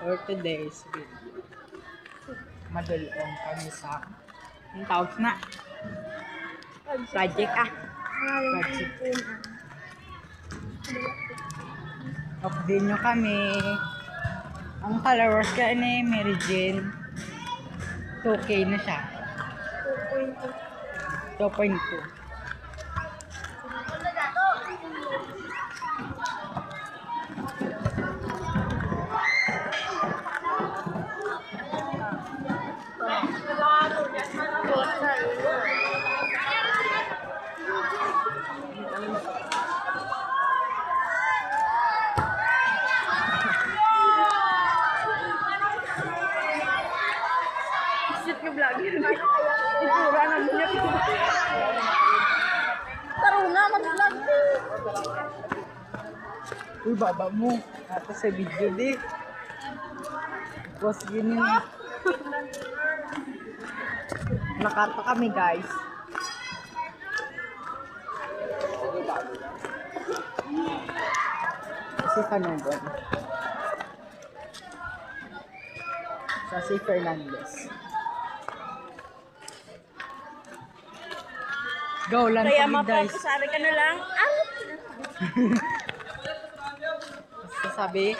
For today's video, madulong kami sa ang tawag na project project. Update nyo kami. Ang followers ka ni Mary Jane 2K na siya. 2.2. Sit ka vlog. Itura na mo niya. Taro na, mag-vlog. Uy, baba mo. Ata sa video di. Tapos yun yun. Nakata kami guys. Si Fanogon. Sa si Fernandez. Go lang Kaya kami guys. mapapasari ka na lang. Sasabi,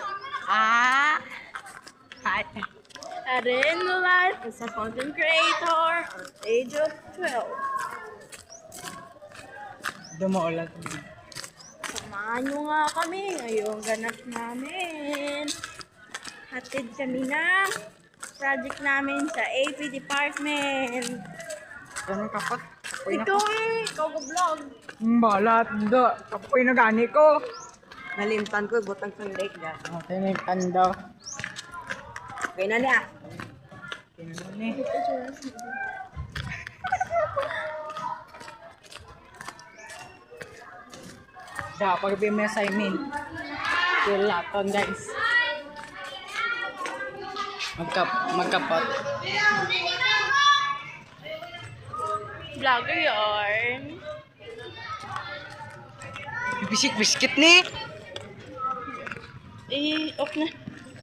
Aren no life as a content creator at age of 12. Dumaulan. Samahan nyo nga kami ngayong ganap namin. Hatid kami ng project namin sa AP Department. Ganun kapag. Ikaw ikaw ka-vlog. Balat, da. Kapoy na gani ko. Nalimtan ko, butang sunday ka. Okay, may tanda. Okay na niya. Tingnan ni. Dapat may assignment. Kulatan guys. Magkapat. Vlogger yarn. Bisik-biskit ni. Off na.